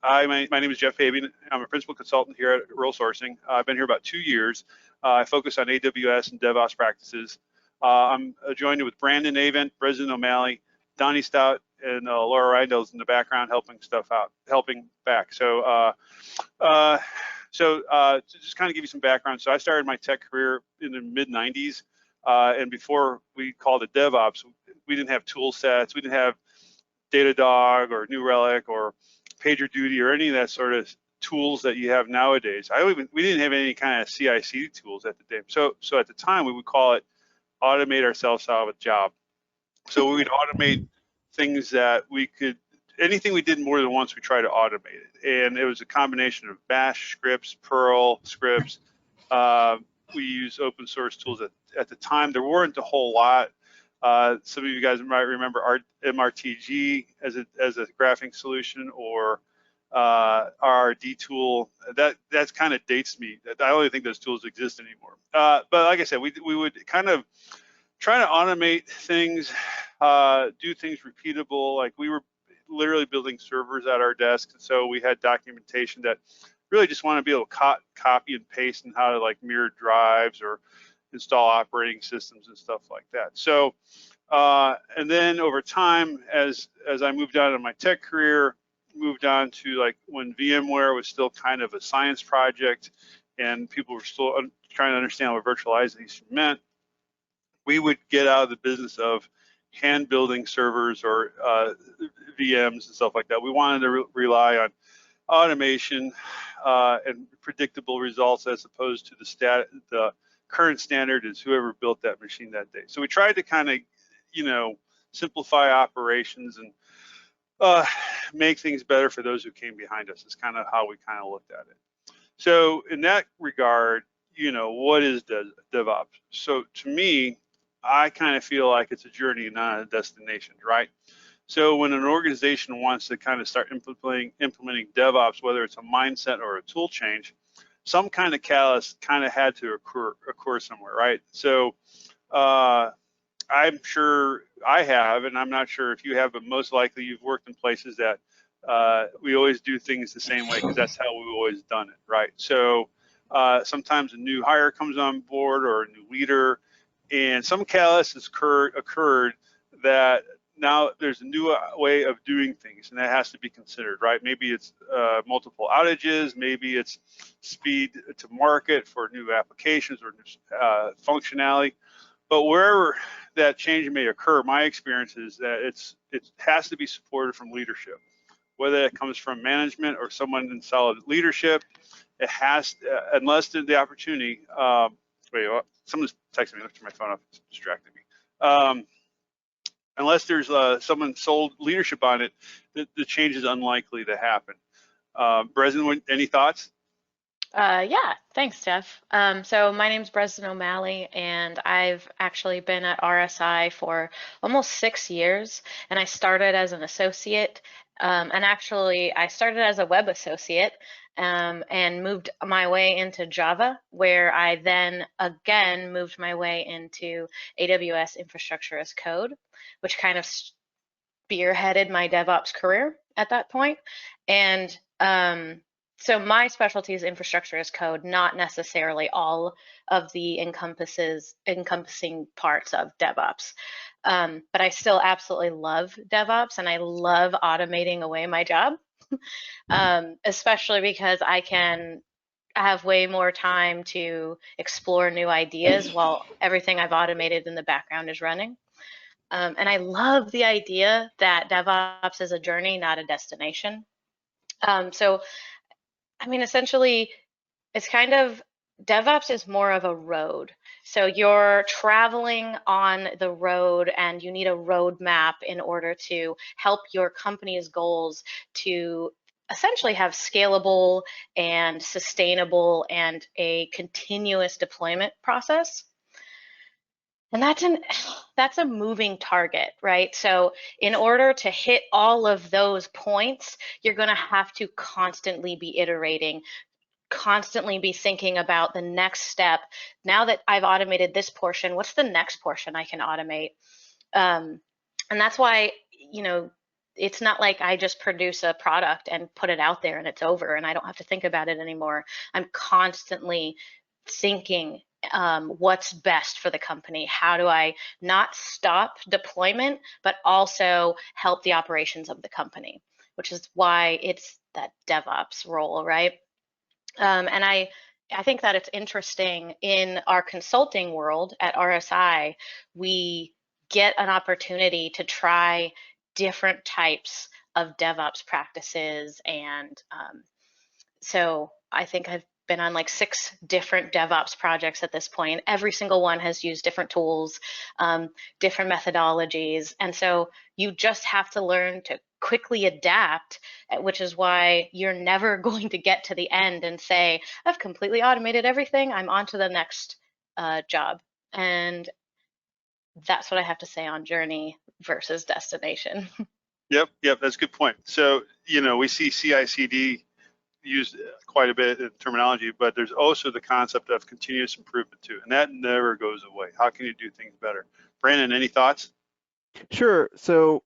Hi, my name is Jeff Fabian. I'm a principal consultant here at Rural Sourcing. I've been here about 2 years. I focus on AWS and DevOps practices. I'm joined with Brandon Avent, Brendan O'Malley, Donnie Stout, and Laura Reindel's in the background helping back. So to just kind of give you some background. So I started my tech career in the mid 90s. And before we called it DevOps, we didn't have tool sets. We didn't have Datadog or New Relic or PagerDuty or any of that sort of tools that you have nowadays. We didn't have any kind of CI/CD tools at the time. So at the time, we would call it automate ourselves out of a job. So we would automate things that anything we did more than once, we tried to automate it. And it was a combination of Bash scripts, Perl scripts. We used open source tools at the time. There weren't a whole lot. Some of you guys might remember MRTG as a graphing solution, or RRD tool. That's kind of dates me. I don't really think those tools exist anymore. But like I said, we would kind of try to automate things, do things repeatable. Like we were literally building servers at our desk, so we had documentation that really just want to be able to copy and paste and how to like mirror drives or install operating systems and stuff like that. So, and then over time, as I moved on in my tech career, moved on to like when VMware was still kind of a science project and people were still trying to understand what virtualization meant, we would get out of the business of hand building servers or VMs and stuff like that. We wanted to rely on automation and predictable results as opposed to the current standard is whoever built that machine that day. So we tried to kind of, simplify operations and make things better for those who came behind us. Is kind of how we kind of looked at it. So in that regard, what is DevOps? So to me, I kind of feel like it's a journey, not a destination, right? So when an organization wants to kind of start implementing DevOps, whether it's a mindset or a tool change, some kind of catalyst kind of had to occur somewhere, right? So I'm sure I have, and I'm not sure if you have, but most likely you've worked in places that we always do things the same way because that's how we've always done it, right? So sometimes a new hire comes on board or a new leader, and some catalyst has occurred that now there's a new way of doing things, and that has to be considered, right? Maybe it's multiple outages, maybe it's speed to market for new applications or new functionality. But wherever that change may occur, my experience is that it has to be supported from leadership, whether it comes from management or someone in solid leadership. It has, unless there's the opportunity. Wait, someone's texting me. Look to my phone off. It's distracting me. Unless there's someone sold leadership on it, the change is unlikely to happen. Brendan, any thoughts? Yeah, thanks, Jeff. So my name's Brendan O'Malley, and I've actually been at RSI for almost 6 years, and I started as an associate, and actually I started as a web associate, and moved my way into Java, where I then again moved my way into AWS infrastructure as code, which kind of spearheaded my DevOps career at that point. And so my specialty is infrastructure as code, not necessarily all of the encompassing parts of DevOps. But I still absolutely love DevOps, and I love automating away my job, especially because I have way more time to explore new ideas while everything I've automated in the background is running. And I love the idea that DevOps is a journey, not a destination. So I mean, essentially, it's kind of, DevOps is more of a road. So you're traveling on the road and you need a roadmap in order to help your company's goals to essentially have scalable and sustainable and a continuous deployment process. And that's a moving target, right? So in order to hit all of those points, you're going to have to constantly be iterating, constantly be thinking about the next step. Now that I've automated this portion, what's the next portion I can automate? And that's why, it's not like I just produce a product and put it out there and it's over and I don't have to think about it anymore. I'm constantly thinking what's best for the company. How do I not stop deployment, but also help the operations of the company, which is why it's that DevOps role, right? And I think that it's interesting in our consulting world at RSI, we get an opportunity to try different types of DevOps practices. And so I think I've been on like 6 different DevOps projects at this point. Every single one has used different tools, different methodologies. And so you just have to learn to quickly adapt, which is why you're never going to get to the end and say, I've completely automated everything, I'm on to the next job. And that's what I have to say on journey versus destination. Yep, that's a good point. So, we see CI/CD used quite a bit in terminology, but there's also the concept of continuous improvement too, and that never goes away. How can you do things better? Brandon, any thoughts? Sure. So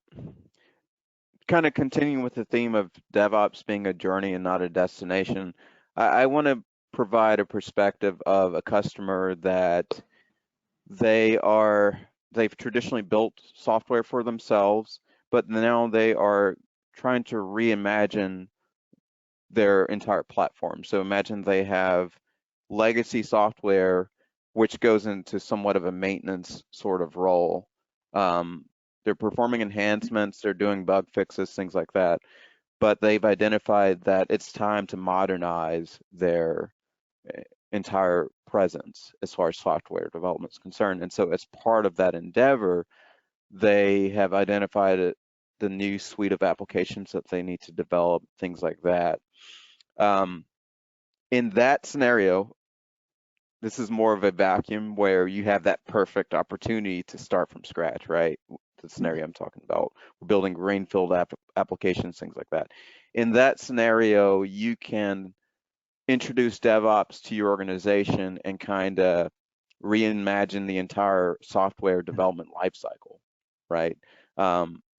kind of continuing with the theme of DevOps being a journey and not a destination, I want to provide a perspective of a customer that they've traditionally built software for themselves, but now they are trying to reimagine their entire platform. So imagine they have legacy software, which goes into somewhat of a maintenance sort of role. They're performing enhancements, they're doing bug fixes, things like that, but they've identified that it's time to modernize their entire presence as far as software development is concerned. And so as part of that endeavor, they have identified the new suite of applications that they need to develop, things like that. In that scenario, this is more of a vacuum where you have that perfect opportunity to start from scratch, right? The scenario I'm talking about, we're building greenfield applications, things like that. In that scenario, you can introduce DevOps to your organization and kind of reimagine the entire software development lifecycle, right?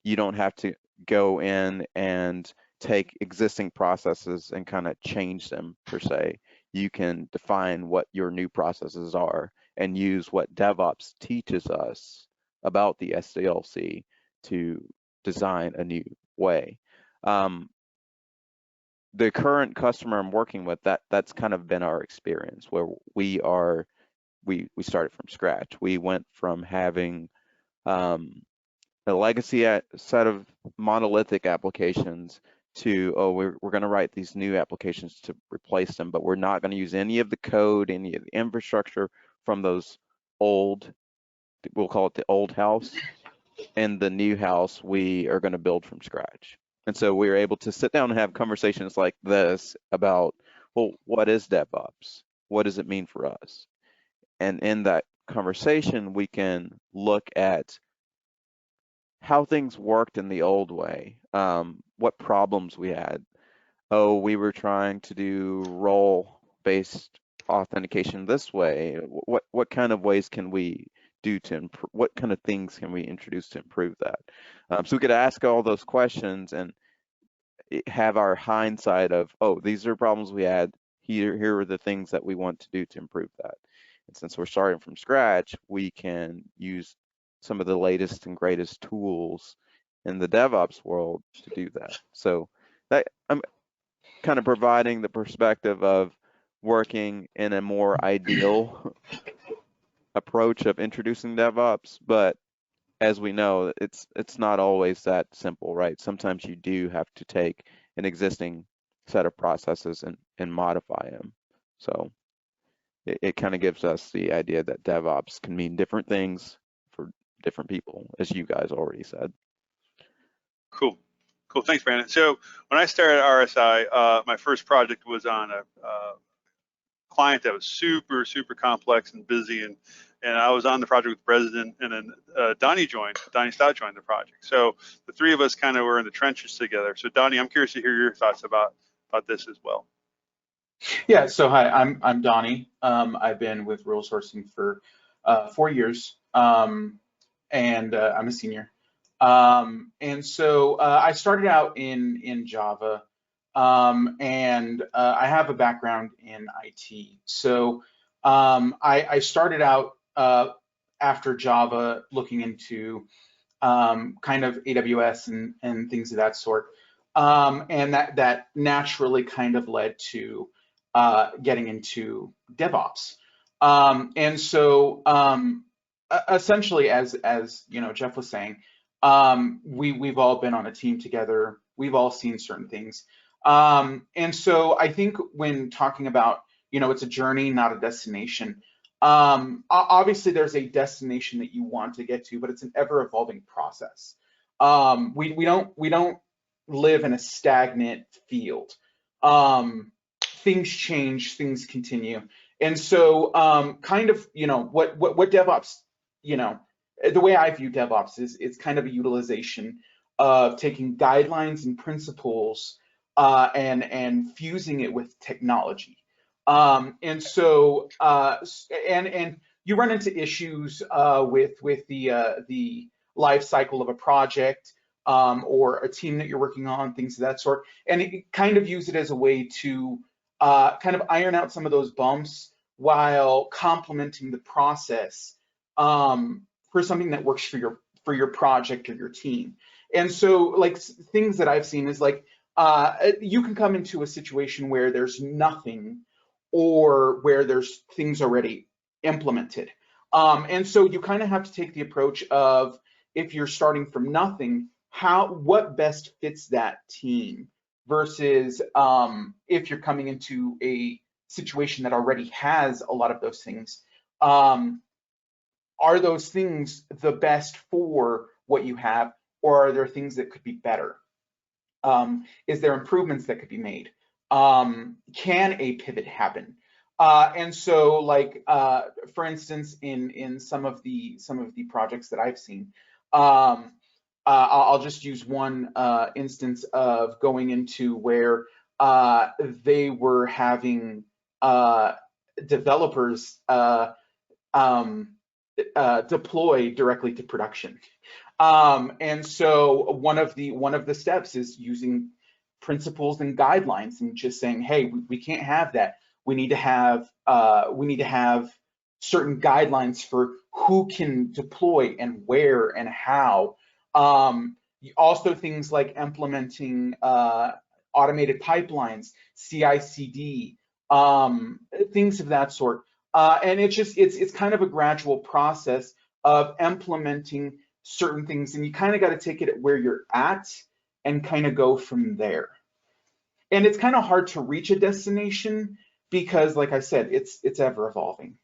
You don't have to go in and take existing processes and kind of change them per se. You can define what your new processes are and use what DevOps teaches us about the SDLC to design a new way. The current customer I'm working with, that's kind of been our experience, where we started from scratch. We went from having a legacy set of monolithic applications to, we're going to write these new applications to replace them, but we're not going to use any of the code, any of the infrastructure from those old, we'll call it the old house, and the new house we are going to build from scratch. And so we were able to sit down and have conversations like this about, well, what is DevOps? What does it mean for us? And in that conversation, we can look at how things worked in the old way, what problems we had. Oh, we were trying to do role-based authentication this way. What kind of ways can we do to improve? What kind of things can we introduce to improve that? So we could ask all those questions and have our hindsight of, oh, these are problems we had. Here are the things that we want to do to improve that. And since we're starting from scratch, we can use some of the latest and greatest tools in the DevOps world to do that. So that I'm kind of providing the perspective of working in a more ideal approach of introducing DevOps, but as we know, it's not always that simple, right? Sometimes you do have to take an existing set of processes and modify them. So it kind of gives us the idea that DevOps can mean different things for different people, as you guys already said. Cool. Thanks, Brandon. So when I started at RSI, my first project was on a client that was super complex and busy, and I was on the project with the president, and then Donnie Stott joined the project. So the three of us kind of were in the trenches together. So Donnie, I'm curious to hear your thoughts about this as well. Yeah, so hi, I'm Donnie. I've been with Rural Sourcing for 4 years, and I'm a senior. And so I started out in Java, and I have a background in IT. So I started out after Java looking into kind of AWS and things of that sort. And that naturally kind of led to getting into DevOps. And so essentially, as you know, Jeff was saying, we've all been on a team together. We've all seen certain things. And so I think when talking about, it's a journey, not a destination. Obviously there's a destination that you want to get to, but it's an ever-evolving process. We don't live in a stagnant field. Things change, things continue. And so kind of, what DevOps, the way I view DevOps is it's kind of a utilization of taking guidelines and principles and fusing it with technology. And so and you run into issues with the life cycle of a project or a team that you're working on, things of that sort, and it kind of use it as a way to kind of iron out some of those bumps while complementing the process for something that works for your project or your team. And so like things that I've seen is like you can come into a situation where there's nothing or where there's things already implemented. And so you kind of have to take the approach of, if you're starting from nothing, what best fits that team versus if you're coming into a situation that already has a lot of those things. Are those things the best for what you have, or are there things that could be better? Is there improvements that could be made? Can a pivot happen? And so, like for instance, in some of the projects that I've seen, I'll just use one instance of going into where they were having developers deploy directly to production. And so one of the steps is using principles and guidelines and just saying, hey, we can't have that. We need to have certain guidelines for who can deploy and where and how. Also things like implementing automated pipelines, CI/CD, things of that sort. And it's kind of a gradual process of implementing certain things, and you kind of got to take it at where you're at and kind of go from there. And it's kind of hard to reach a destination because, like I said, it's ever evolving.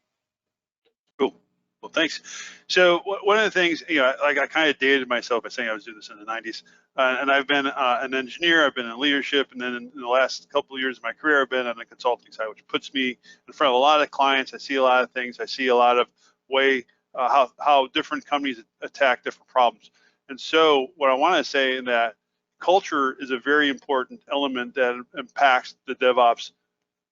Cool. Well, thanks. So one of the things, like I kind of dated myself by saying I was doing this in the 90s, and I've been an engineer, I've been in leadership, and then in the last couple of years of my career, I've been on the consulting side, which puts me in front of a lot of clients. I see a lot of things. I see a lot of how different companies attack different problems. And so what I want to say in that culture is a very important element that impacts the DevOps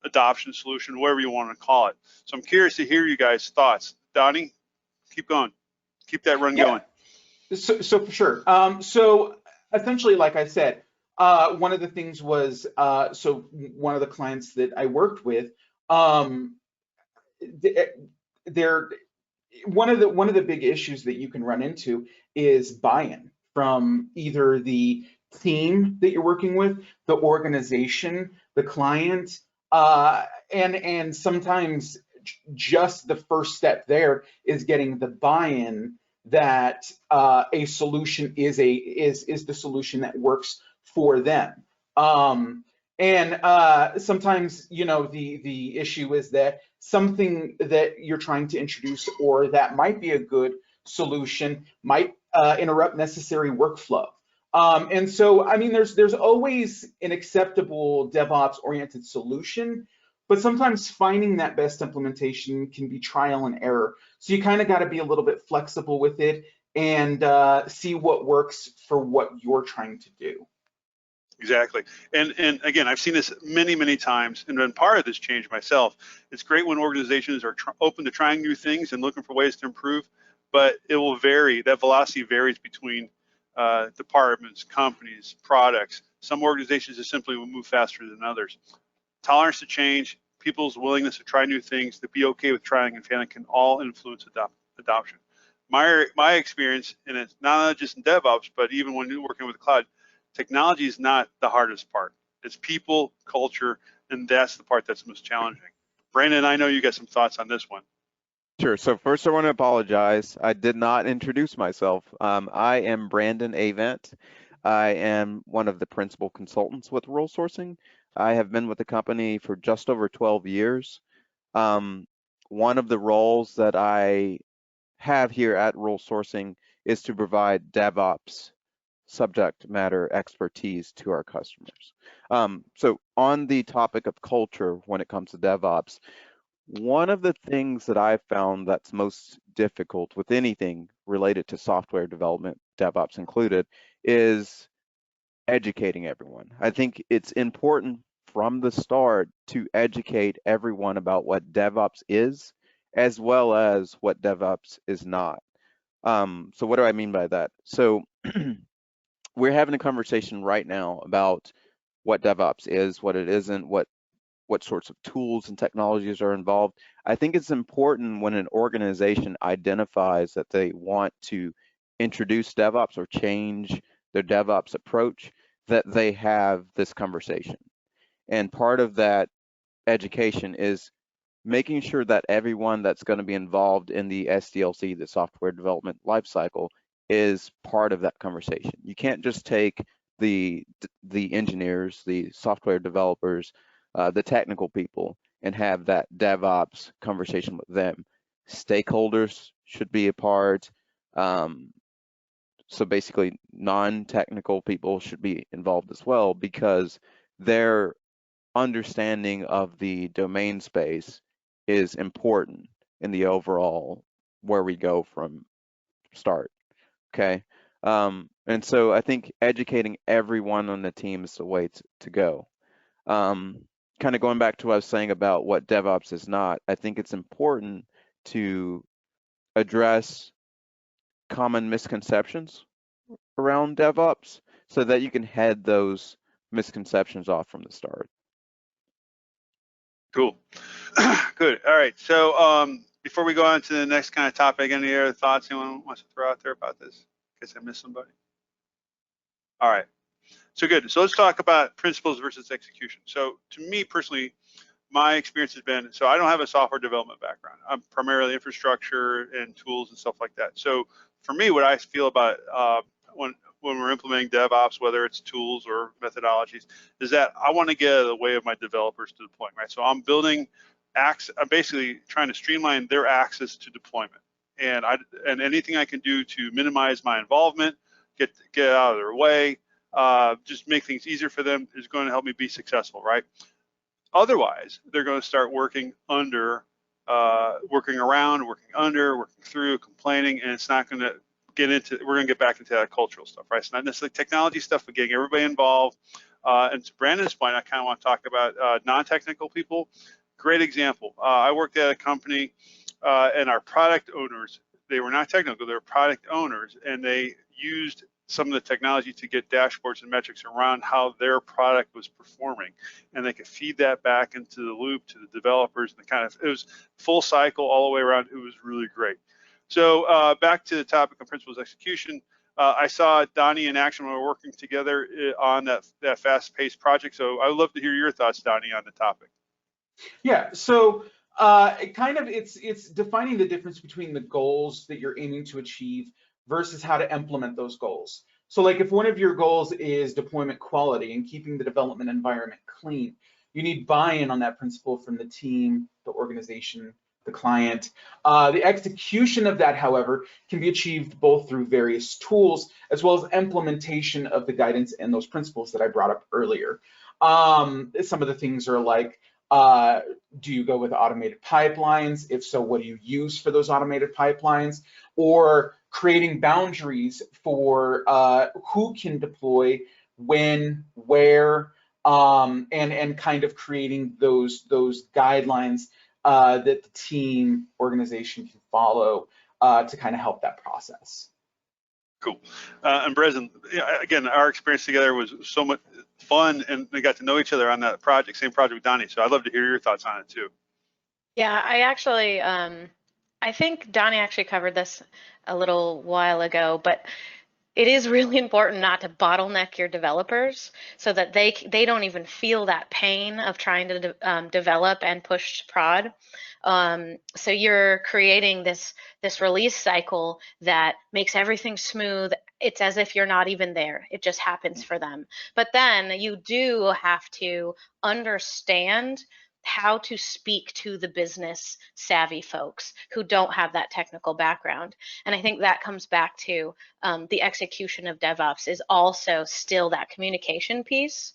adoption solution, whatever you want to call it. So I'm curious to hear you guys' thoughts. Donnie, keep going. Keep that run going. So for sure. So essentially, like I said, one of the things was, so one of the clients that I worked with, one of the big issues that you can run into is buy-in from either the team that you're working with, the organization, the client, and sometimes just the first step there is getting the buy-in that a solution is the solution that works for them. And sometimes, the issue is that something that you're trying to introduce or that might be a good solution might interrupt necessary workflow. And so, I mean, there's always an acceptable DevOps oriented solution, but sometimes finding that best implementation can be trial and error. So you kind of got to be a little bit flexible with it and see what works for what you're trying to do. Exactly. And again, I've seen this many, many times and been part of this change myself. It's great when organizations are open to trying new things and looking for ways to improve, but it will vary. That velocity varies between departments, companies, products. Some organizations just simply will move faster than others. Tolerance to change, people's willingness to try new things, to be okay with trying and failing can all influence adoption. My experience, and it's not just in DevOps, but even when you're working with the cloud, technology is not the hardest part. It's people, culture, and that's the part that's most challenging. Brandon, I know you got some thoughts on this one. Sure. So first I want to apologize. I did not introduce myself. I am Brandon Avent. I am one of the principal consultants with Role Sourcing. I have been with the company for just over 12 years. One of the roles that I have here at Role Sourcing is to provide DevOps subject matter expertise to our customers. So on the topic of culture, when it comes to DevOps, one of the things that I've found that's most difficult with anything related to software development, DevOps included, is educating everyone. I think it's important from the start to educate everyone about what DevOps is, as well as what DevOps is not. So what do I mean by that? So we're having a conversation right now about what DevOps is, what it isn't, what sorts of tools and technologies are involved. I think it's important when an organization identifies that they want to introduce DevOps or change their DevOps approach, that they have this conversation. And part of that education is making sure that everyone that's going to be involved in the SDLC, the software development lifecycle, is part of that conversation. You can't just take the engineers, the software developers, the technical people, and have that DevOps conversation with them. Stakeholders should be a part. So basically, non-technical people should be involved as well, because their understanding of the domain space is important in the overall where we go from start. Okay. And so I think educating everyone on the team is the way to go. Kind of going back to what I was saying about what DevOps is not, I think it's important to address common misconceptions around DevOps so that you can head those misconceptions off from the start. Cool. Good. All right. So before we go on to the next kind of topic, any other thoughts anyone wants to throw out there about this? In case I missed somebody. All right. So good. So let's talk about principles versus execution. So to me personally, my experience has been, so I don't have a software development background. I'm primarily infrastructure and tools and stuff like that. So for me, what I feel about when we're implementing DevOps, whether it's tools or methodologies, is that I want to get out of the way of my developers to deploying, right? So I'm basically trying to streamline their access to deployment. And anything I can do to minimize my involvement, get out of their way, just make things easier for them is going to help me be successful, right? Otherwise, they're going to start working under, working around, working under, working through, complaining, and it's not going to get into, we're going to get back into that cultural stuff, right? It's not necessarily technology stuff, but getting everybody involved. And to Brandon's point, I kind of want to talk about non-technical people. Great example. I worked at a company and our product owners, they were not technical, they were product owners, and they used some of the technology to get dashboards and metrics around how their product was performing, and they could feed that back into the loop to the developers, and it was full cycle all the way around. It was really great. So back to the topic of principles execution, I saw Donnie in action when we were working together on that fast-paced project. So I would love to hear your thoughts, Donnie, on the topic. Yeah, so it's defining the difference between the goals that you're aiming to achieve versus how to implement those goals. So like if one of your goals is deployment quality and keeping the development environment clean, you need buy-in on that principle from the team, the organization, the client. The execution of that, however, can be achieved both through various tools as well as implementation of the guidance and those principles that I brought up earlier. Some of the things are like, do you go with automated pipelines? If so, what do you use for those automated pipelines? Or creating boundaries for who can deploy, when, where, and kind of creating those guidelines that the team organization can follow to kind of help that process. Cool. And Breslin, again, our experience together was so much fun, and we got to know each other on that project, same project with Donnie. So I'd love to hear your thoughts on it too. Yeah, I actually, I think Donnie actually covered this a little while ago, but it is really important not to bottleneck your developers so that they don't even feel that pain of trying to develop and push to prod. So you're creating this release cycle that makes everything smooth. It's as if you're not even there. It just happens for them. But then you do have to understand how to speak to the business savvy folks who don't have that technical background. And I think that comes back to the execution of DevOps is also still that communication piece.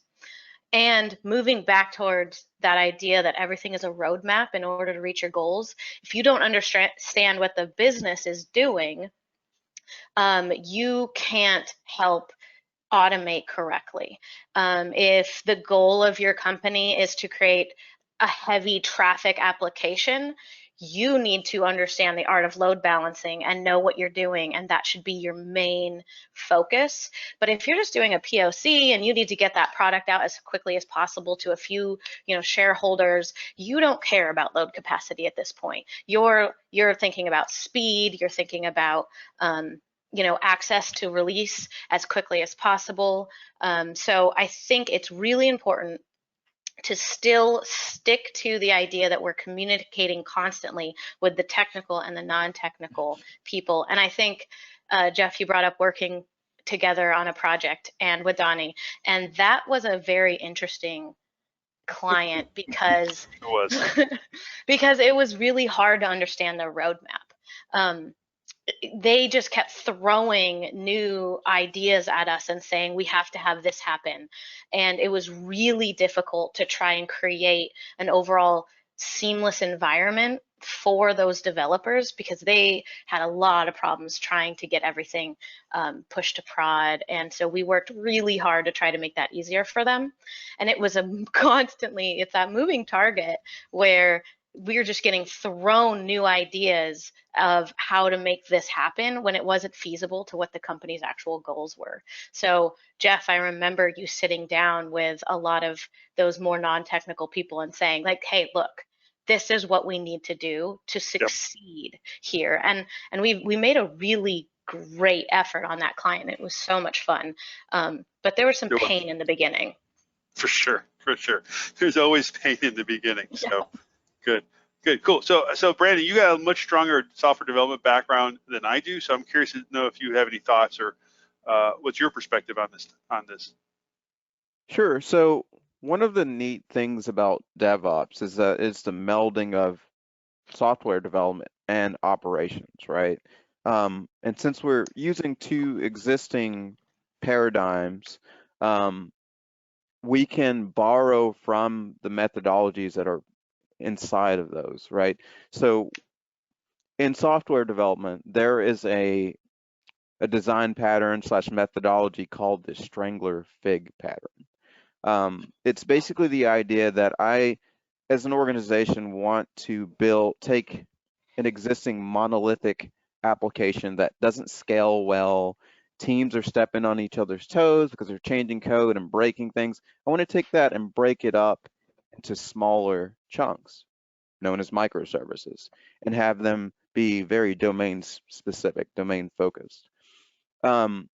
And moving back towards that idea that everything is a roadmap in order to reach your goals, if you don't understand what the business is doing, you can't help automate correctly. If the goal of your company is to create a heavy traffic application, you need to understand the art of load balancing and know what you're doing, and that should be your main focus. But if you're just doing a POC and you need to get that product out as quickly as possible to a few, shareholders, you don't care about load capacity at this point. You're thinking about speed, you're thinking about access to release as quickly as possible. So I think it's really important to still stick to the idea that we're communicating constantly with the technical and the non-technical people. And I think, Jeff, you brought up working together on a project and with Donnie, and that was a very interesting client because It was. because it was really hard to understand their roadmap. They just kept throwing new ideas at us and saying we have to have this happen, and it was really difficult to try and create an overall seamless environment for those developers because they had a lot of problems trying to get everything pushed to prod. And so we worked really hard to try to make that easier for them. And it was it's that moving target where we're just getting thrown new ideas of how to make this happen when it wasn't feasible to what the company's actual goals were. So, Jeff, I remember you sitting down with a lot of those more non-technical people and saying, like, hey, look, this is what we need to do to succeed here. And we made a really great effort on that client. It was so much fun. But there was some pain in the beginning. For sure. There's always pain in the beginning. So good, cool. So Brandon, you got a much stronger software development background than I do. So I'm curious to know if you have any thoughts or what's your perspective on this. Sure. So one of the neat things about DevOps is that it's the melding of software development and operations, right? And since we're using two existing paradigms, we can borrow from the methodologies that are inside of those, right? So in software development, there is a design pattern / methodology called the Strangler Fig pattern. It's basically the idea that I, as an organization, want to take an existing monolithic application that doesn't scale well. Teams are stepping on each other's toes because they're changing code and breaking things. I want to take that and break it up into smaller chunks, known as microservices, and have them be very domain specific, domain focused. And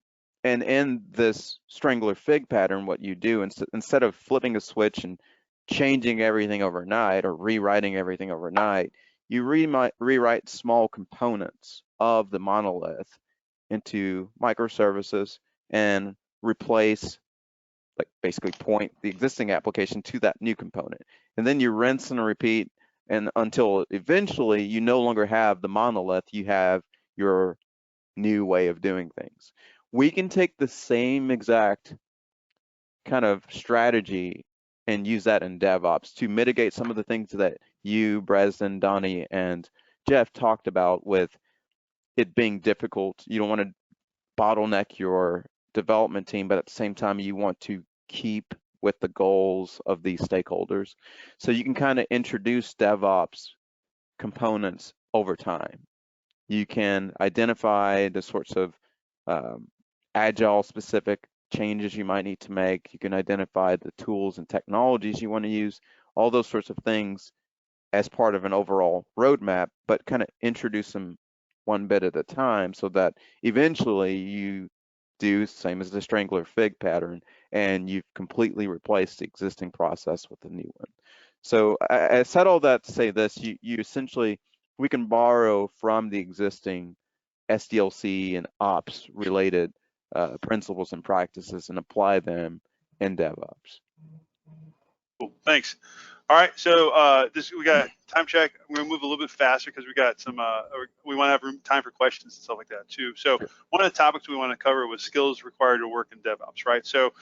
in this Strangler Fig pattern, what you do instead of flipping a switch and changing everything overnight or rewriting everything overnight, you rewrite small components of the monolith into microservices and replace, like basically point the existing application to that new component. And then you rinse and repeat, and until eventually you no longer have the monolith, you have your new way of doing things. We can take the same exact kind of strategy and use that in DevOps to mitigate some of the things that you, Breslin, Donnie, and Jeff talked about with it being difficult. You don't want to bottleneck your development team, but at the same time, you want to keep with the goals of these stakeholders. So you can kind of introduce DevOps components over time. You can identify the sorts of agile specific changes you might need to make. You can identify the tools and technologies you want to use, all those sorts of things as part of an overall roadmap, but kind of introduce them one bit at a time so that eventually you do same as the strangler fig pattern and you've completely replaced the existing process with a new one. So I said all that to say this, you essentially, we can borrow from the existing SDLC and ops related principles and practices and apply them in DevOps. Cool, thanks. All right, so we got time check. I'm gonna move a little bit faster because we got some, we wanna have time for questions and stuff like that too. So one of the topics we wanna cover was skills required to work in DevOps, right? So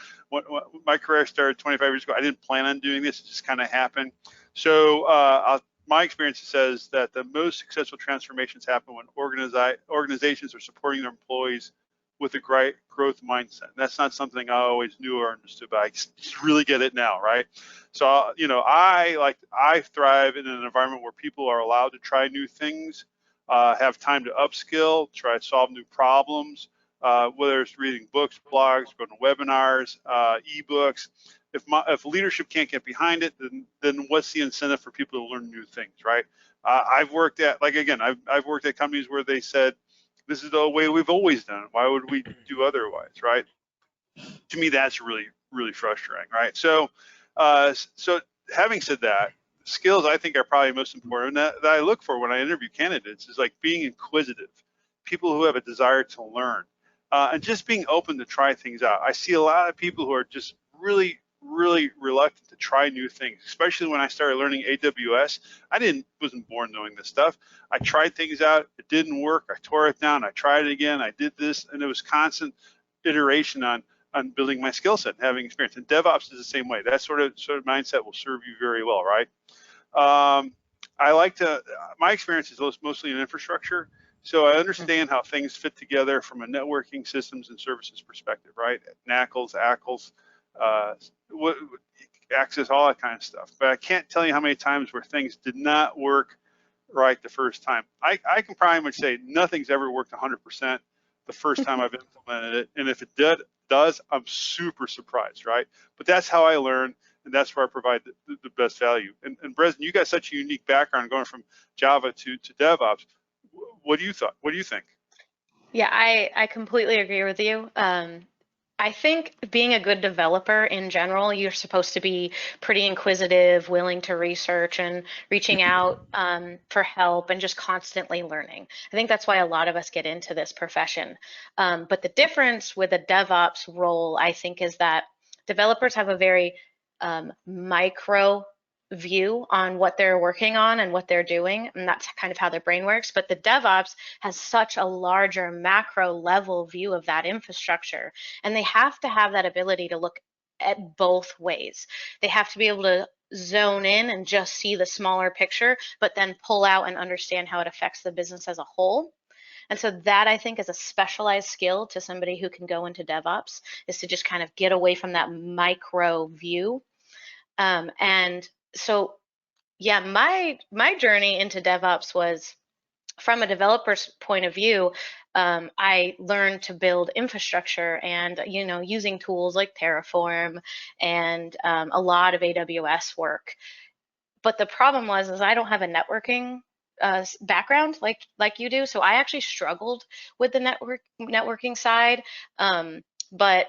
my career started 25 years ago. I didn't plan on doing this, it just kind of happened. So my experience says that the most successful transformations happen when organizations are supporting their employees with a great growth mindset. And that's not something I always knew or understood, but I just really get it now, right? So, you know, I thrive in an environment where people are allowed to try new things, have time to upskill, try to solve new problems, whether it's reading books, blogs, going to webinars, ebooks. If leadership can't get behind it, then what's the incentive for people to learn new things, right? I've worked at, like, again, I've worked at companies where they said, this is the way we've always done it. Why would we do otherwise, right? To me, that's really, really frustrating, right? So, so having said that, skills I think are probably most important that I look for when I interview candidates is like being inquisitive, people who have a desire to learn, and just being open to try things out. I see a lot of people who are just really reluctant to try new things, especially when I started learning AWS. I wasn't born knowing this stuff. I tried things out, it didn't work, I tore it down, I tried it again, I did this, and it was constant iteration on building my skill set and having experience. And DevOps is the same way. That sort of mindset will serve you very well, right? My experience is mostly in infrastructure, so I understand how things fit together from a networking, systems, and services perspective, right? NACLs, ACLs, access, all that kind of stuff. But I can't tell you how many times where things did not work right the first time. I can pretty much say nothing's ever worked 100% the first time I've implemented it. And if it does, I'm super surprised, right? But that's how I learn, and that's where I provide the best value. And Bresnan, you got such a unique background going from Java to DevOps. What do you think? Yeah, I completely agree with you. I think being a good developer in general, you're supposed to be pretty inquisitive, willing to research and reaching out for help and just constantly learning. I think that's why a lot of us get into this profession. But the difference with a DevOps role, I think, is that developers have a very micro view on what they're working on and what they're doing, and that's kind of how their brain works. But the DevOps has such a larger macro level view of that infrastructure, and they have to have that ability to look at both ways. They have to be able to zone in and just see the smaller picture, but then pull out and understand how it affects the business as a whole. And so that, I think, is a specialized skill to somebody who can go into DevOps, is to just kind of get away from that micro view. And so, yeah, my journey into DevOps was from a developer's point of view. I learned to build infrastructure and, you know, using tools like Terraform and a lot of AWS work. But the problem is I don't have a networking background like you do, so I actually struggled with the networking side. But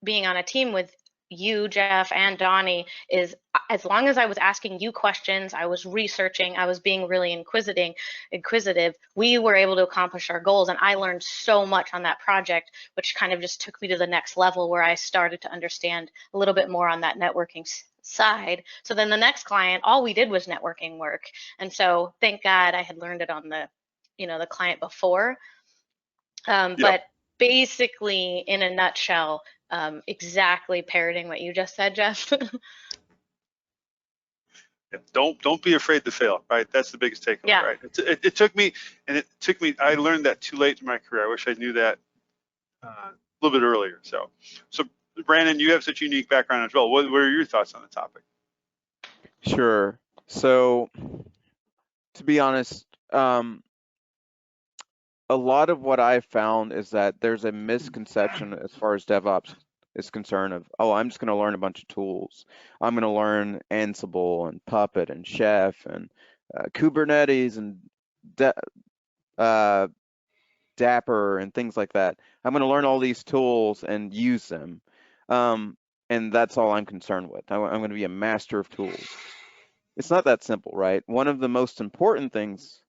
being on a team with you, Jeff, and Donnie, is as long as I was asking you questions, I was researching, I was being really inquisitive, we were able to accomplish our goals. And I learned so much on that project, which kind of just took me to the next level where I started to understand a little bit more on that networking side. So then the next client, all we did was networking work. And so thank God I had learned it on the, you know, the client before. But basically, in a nutshell, exactly parroting what you just said, Jeff. Don't be afraid to fail, right? That's the biggest takeaway, right? It took me, I learned that too late in my career. I wish I knew that a little bit earlier. So Brandon, you have such a unique background as well. What are your thoughts on the topic? Sure. So to be honest, a lot of what I found is that there's a misconception as far as DevOps is concerned of, oh, I'm just going to learn a bunch of tools. I'm going to learn Ansible and Puppet and Chef and Kubernetes and uh, Dapper and things like that. I'm going to learn all these tools and use them. And that's all I'm concerned with. I'm going to be a master of tools. It's not that simple, right? One of the most important things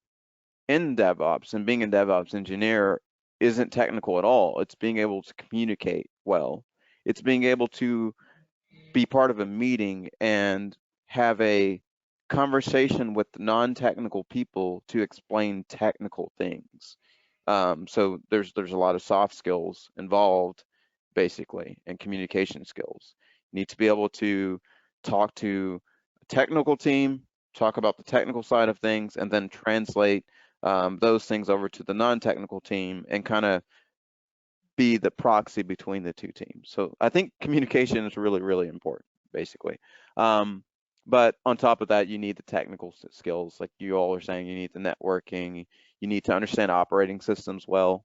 in DevOps and being a DevOps engineer isn't technical at all. It's being able to communicate well. It's being able to be part of a meeting and have a conversation with non-technical people to explain technical things. So there's a lot of soft skills involved, basically, and communication skills. You need to be able to talk to a technical team, talk about the technical side of things, and then translate those things over to the non-technical team and kind of be the proxy between the two teams. So I think communication is really, really important, basically. But on top of that, you need the technical skills, like you all are saying. You need the networking. You need to understand operating systems well.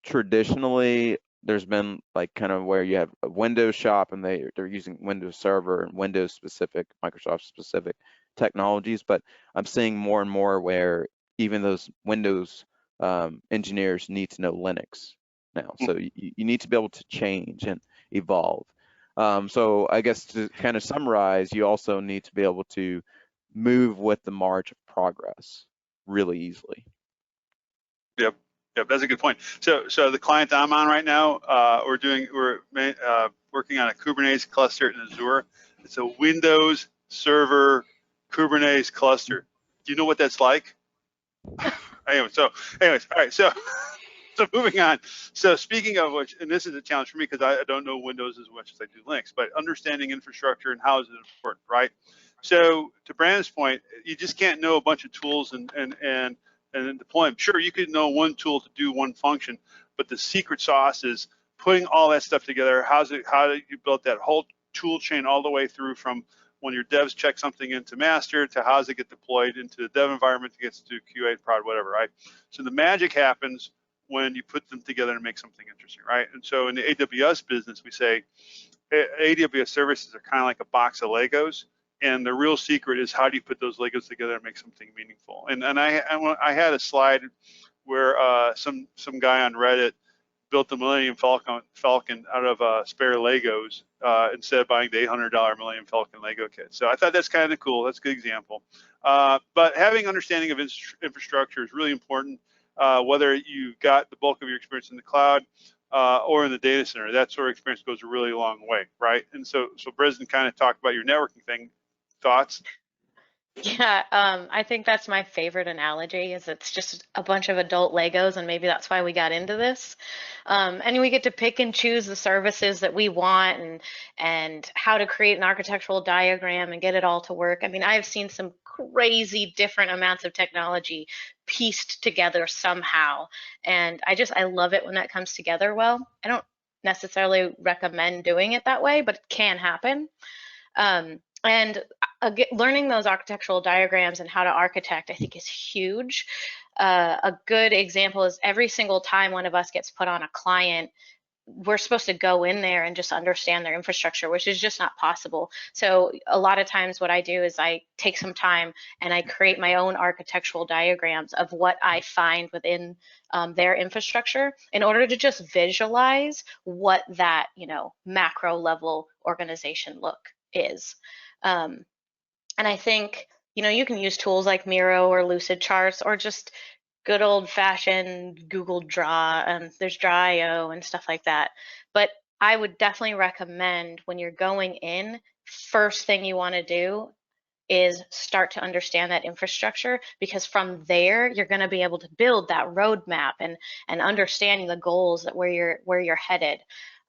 Traditionally, there's been like kind of where you have a Windows shop and they're using Windows Server and Windows specific, Microsoft specific technologies, but I'm seeing more and more where even those Windows engineers need to know Linux now. So you need to be able to change and evolve. So I guess to kind of summarize, you also need to be able to move with the march of progress really easily. Yep. Yep, that's a good point. So the client I'm on right now, we're working on a Kubernetes cluster in Azure. It's a Windows Server Kubernetes cluster. Do you know what that's like? Anyways, all right. So moving on. So speaking of which, and this is a challenge for me because I don't know Windows as much as I do Linux, but understanding infrastructure and how is it important, right? So to Brandon's point, you just can't know a bunch of tools and then deploy them. Sure, you could know one tool to do one function, but the secret sauce is putting all that stuff together. How do you build that whole tool chain all the way through from when your devs check something into master to how does it get deployed into the dev environment, gets to QA, prod, whatever, right? So the magic happens when you put them together and make something interesting, right? And so in the AWS business, we say AWS services are kind of like a box of Legos. And the real secret is how do you put those Legos together and make something meaningful? And I had a slide where some guy on Reddit built the Millennium Falcon out of spare Legos instead of buying the $800 Millennium Falcon Lego kit. So I thought that's kind of cool. That's a good example. But having understanding of infrastructure is really important, whether you got the bulk of your experience in the cloud or in the data center. That sort of experience goes a really long way, right? And so Brendan kind of talked about your networking thing. Thoughts? Yeah, I think that's my favorite analogy is it's just a bunch of adult Legos, and maybe that's why we got into this. And we get to pick and choose the services that we want and how to create an architectural diagram and get it all to work. I mean, I've seen some crazy different amounts of technology pieced together somehow, and I love it when that comes together well. I don't necessarily recommend doing it that way, but it can happen. And learning those architectural diagrams and how to architect, I think, is huge. A good example is every single time one of us gets put on a client, we're supposed to go in there and just understand their infrastructure, which is just not possible. So a lot of times what I do is I take some time and I create my own architectural diagrams of what I find within their infrastructure in order to just visualize what that, macro level organization look is. And I think, you can use tools like Miro or Lucid Charts or just good old fashioned Google Draw, and there's Draw.io and stuff like that. But I would definitely recommend when you're going in, first thing you want to do is start to understand that infrastructure, because from there you're going to be able to build that roadmap and understanding the goals that where you're headed.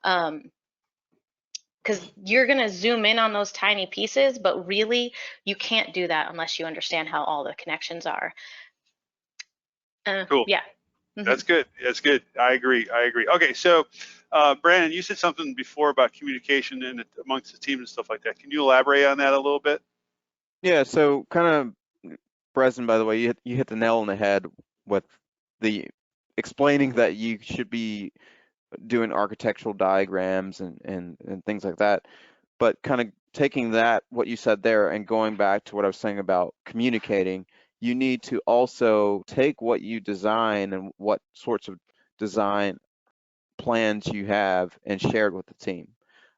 Because you're going to zoom in on those tiny pieces, but really you can't do that unless you understand how all the connections are. Cool. Yeah. That's good. That's good. I agree. Okay, so Brandon, you said something before about communication and amongst the team and stuff like that. Can you elaborate on that a little bit? Yeah, so kind of, Preston, by the way, you hit the nail on the head with the explaining that you should be doing architectural diagrams and things like that. But kind of taking that, what you said there, and going back to what I was saying about communicating, you need to also take what you design and what sorts of design plans you have and share it with the team.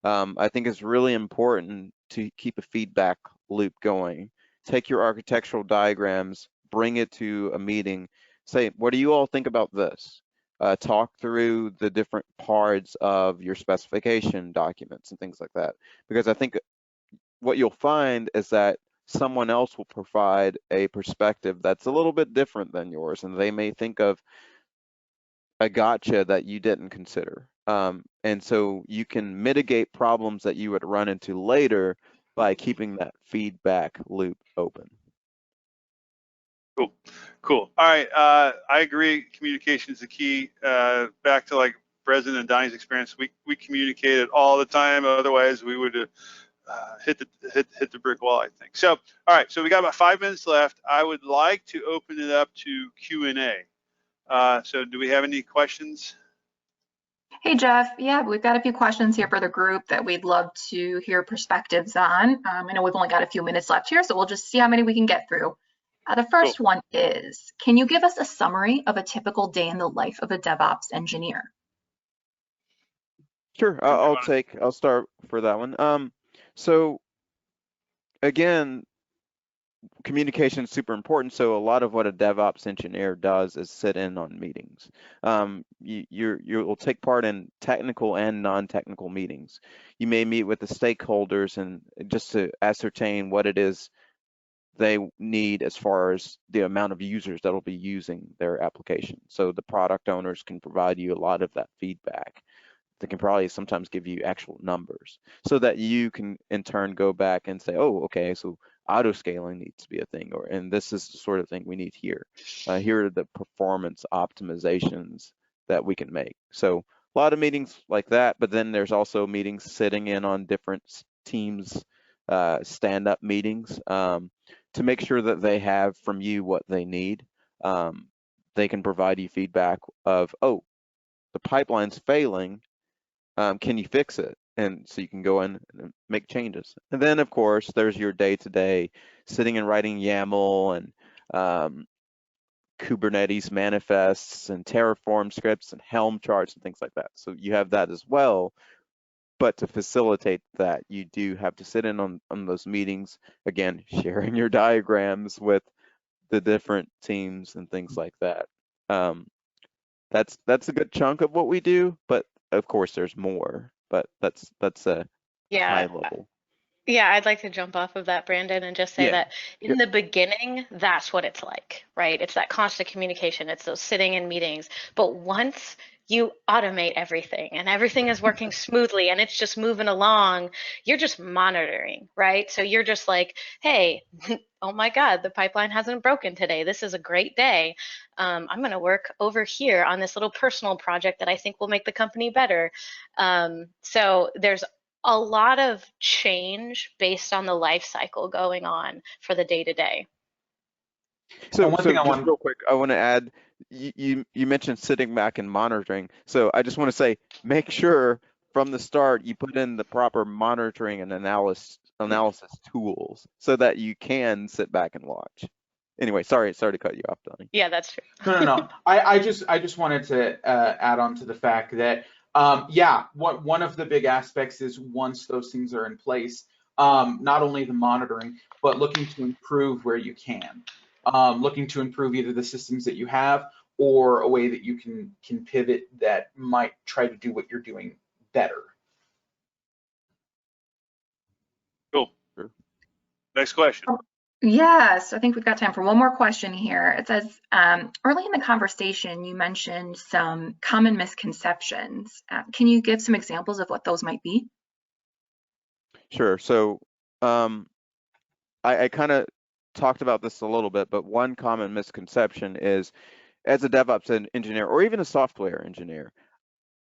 I think it's really important to keep a feedback loop going. Take your architectural diagrams, bring it to a meeting, say, what do you all think about this? Talk through the different parts of your specification documents and things like that. Because I think what you'll find is that someone else will provide a perspective that's a little bit different than yours, and they may think of a gotcha that you didn't consider. And so you can mitigate problems that you would run into later by keeping that feedback loop open. Cool, cool. All right, I agree. Communication is the key. Back to like President and Donnie's experience, we communicated all the time. Otherwise, we would hit the brick wall, I think. So, all right. So we got about 5 minutes left. I would like to open it up to Q&A. So, do we have any questions? Hey, Jeff. Yeah, we've got a few questions here for the group that we'd love to hear perspectives on. I know we've only got a few minutes left here, so we'll just see how many we can get through. The first one is, can you give us a summary of a typical day in the life of a DevOps engineer? Sure, I'll start for that one. So again, communication is super important. So a lot of what a DevOps engineer does is sit in on meetings. You'll take part in technical and non-technical meetings. You may meet with the stakeholders and just to ascertain what it is they need as far as the amount of users that will be using their application. So the product owners can provide you a lot of that feedback. They can probably sometimes give you actual numbers so that you can in turn go back and say, oh, okay, so auto scaling needs to be a thing, and this is the sort of thing we need here. Here are the performance optimizations that we can make. So a lot of meetings like that, but then there's also meetings sitting in on different teams, stand-up meetings to make sure that they have from you what they need. They can provide you feedback of, oh, the pipeline's failing. Can you fix it? And so you can go in and make changes. And then, of course, there's your day-to-day sitting and writing YAML and Kubernetes manifests and Terraform scripts and Helm charts and things like that. So you have that as well. But to facilitate that, you do have to sit in on those meetings, again, sharing your diagrams with the different teams and things like that. That's a good chunk of what we do, but of course there's more, but that's a high level. Yeah, I'd like to jump off of that, Brandon, and just say that in the beginning, that's what it's like, right? It's that constant communication. It's those sitting in meetings. But once you automate everything and everything is working smoothly and it's just moving along, you're just monitoring, right? So you're just like, hey, oh my God, the pipeline hasn't broken today. This is a great day. I'm going to work over here on this little personal project that I think will make the company better. So there's a lot of change based on the life cycle going on for the day-to-day. So just real quick, I want to add, you mentioned sitting back and monitoring. So I just want to say, make sure from the start you put in the proper monitoring and analysis tools so that you can sit back and watch. Anyway, sorry to cut you off, Donnie. Yeah, that's true. No. I just wanted to add on to the fact that one of the big aspects is once those things are in place, not only the monitoring, but looking to improve where you can. Looking to improve either the systems that you have or a way that you can pivot that might try to do what you're doing better. Cool. Sure. Next question. Yes, I think we've got time for one more question here. It says, early in the conversation, you mentioned some common misconceptions. Can you give some examples of what those might be? Sure. So I kind of talked about this a little bit, but one common misconception is, as a DevOps engineer or even a software engineer,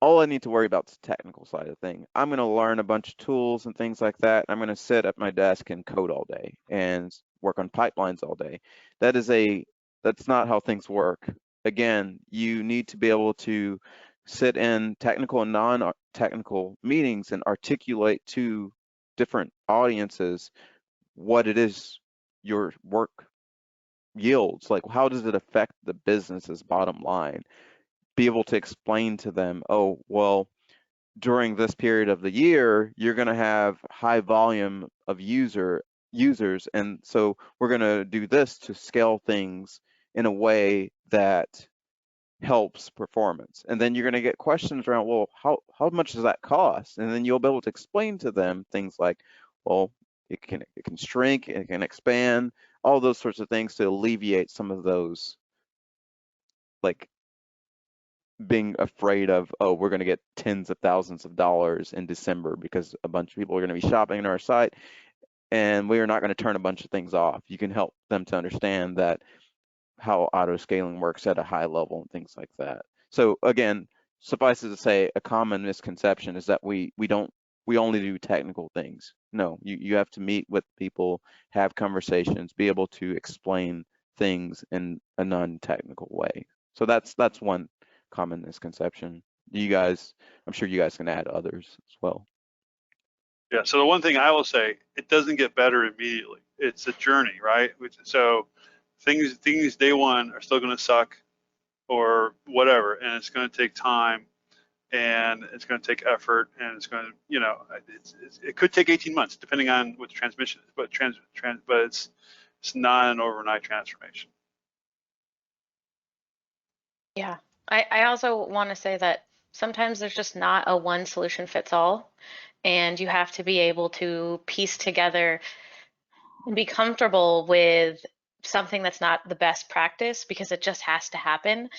all I need to worry about is the technical side of things. I'm going to learn a bunch of tools and things like that. I'm going to sit at my desk and code all day and work on pipelines all day. That's not how things work. again, you need to be able to sit in technical and non-technical meetings and articulate to different audiences what it is your work yields. Like, how does it affect the business's bottom line? Be able to explain to them, oh, well, during this period of the year, you're going to have high volume of users, and so we're going to do this to scale things in a way that helps performance. And then you're going to get questions around, well, how much does that cost? And then you'll be able to explain to them things like, well, it can shrink, it can expand, all those sorts of things to alleviate some of those, like, being afraid of, oh, we're going to get tens of thousands of dollars in December because a bunch of people are going to be shopping on our site, and we are not going to turn a bunch of things off. You can help them to understand that how auto scaling works at a high level and things like that. So again, suffice it to say, a common misconception is that we only do technical things. No, you have to meet with people, have conversations, be able to explain things in a non-technical way. So that's one common misconception. You guys, I'm sure you guys can add others as well. Yeah, so the one thing I will say, it doesn't get better immediately. It's a journey, right? So things day one are still going to suck or whatever, and it's going to take time, and it's going to take effort, and it's going to, you know, it could take 18 months depending on what the transmission is, but it's not an overnight transformation. Yeah, I also want to say that sometimes there's just not a one solution fits all, and you have to be able to piece together and be comfortable with something that's not the best practice, because it just has to happen,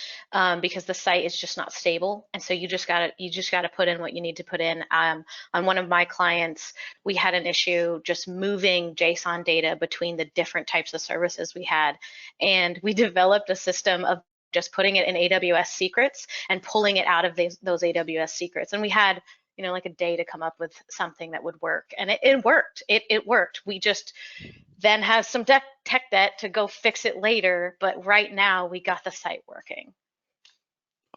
because the site is just not stable, and so you just gotta put in what you need to put in. On one of my clients, we had an issue just moving JSON data between the different types of services we had, and we developed a system of just putting it in AWS secrets and pulling it out of those AWS secrets, and we had, you know, like a day to come up with something that would work, and it worked. It worked. We just then have some tech debt to go fix it later, but right now we got the site working.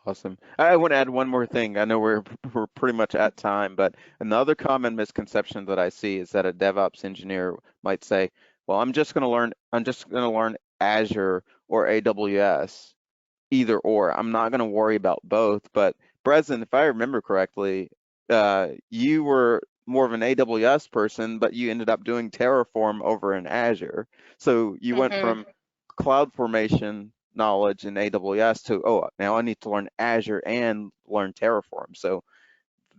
Awesome. I want to add one more thing. I know we're pretty much at time, but another common misconception that I see is that a DevOps engineer might say, well, I'm just going to learn Azure or AWS, either or. I'm not going to worry about both. But Breslin, if I remember correctly, you were more of an AWS person, but you ended up doing Terraform over in Azure. So you went from CloudFormation knowledge in AWS to, oh, now I need to learn Azure and learn Terraform. So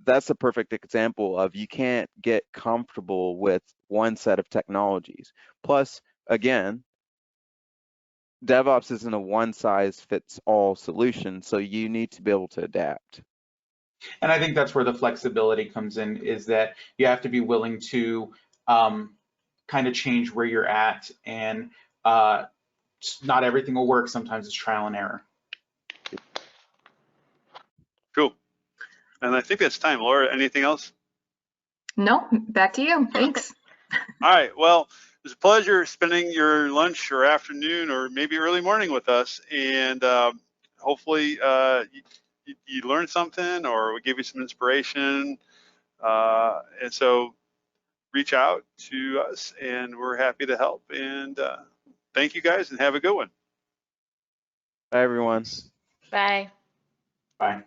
that's a perfect example of, you can't get comfortable with one set of technologies. Plus, again, DevOps isn't a one-size-fits-all solution, so you need to be able to adapt. And I think that's where the flexibility comes in, is that you have to be willing to kind of change where you're at, and not everything will work. Sometimes it's trial and error. Cool. And I think that's time. Laura, anything else? No, back to you. Thanks. All right. Well, it was a pleasure spending your lunch or afternoon or maybe early morning with us. And hopefully you learned something, or we gave you some inspiration. And so reach out to us, and we're happy to help. And thank you guys, and have a good one. Bye, everyone. Bye. Bye.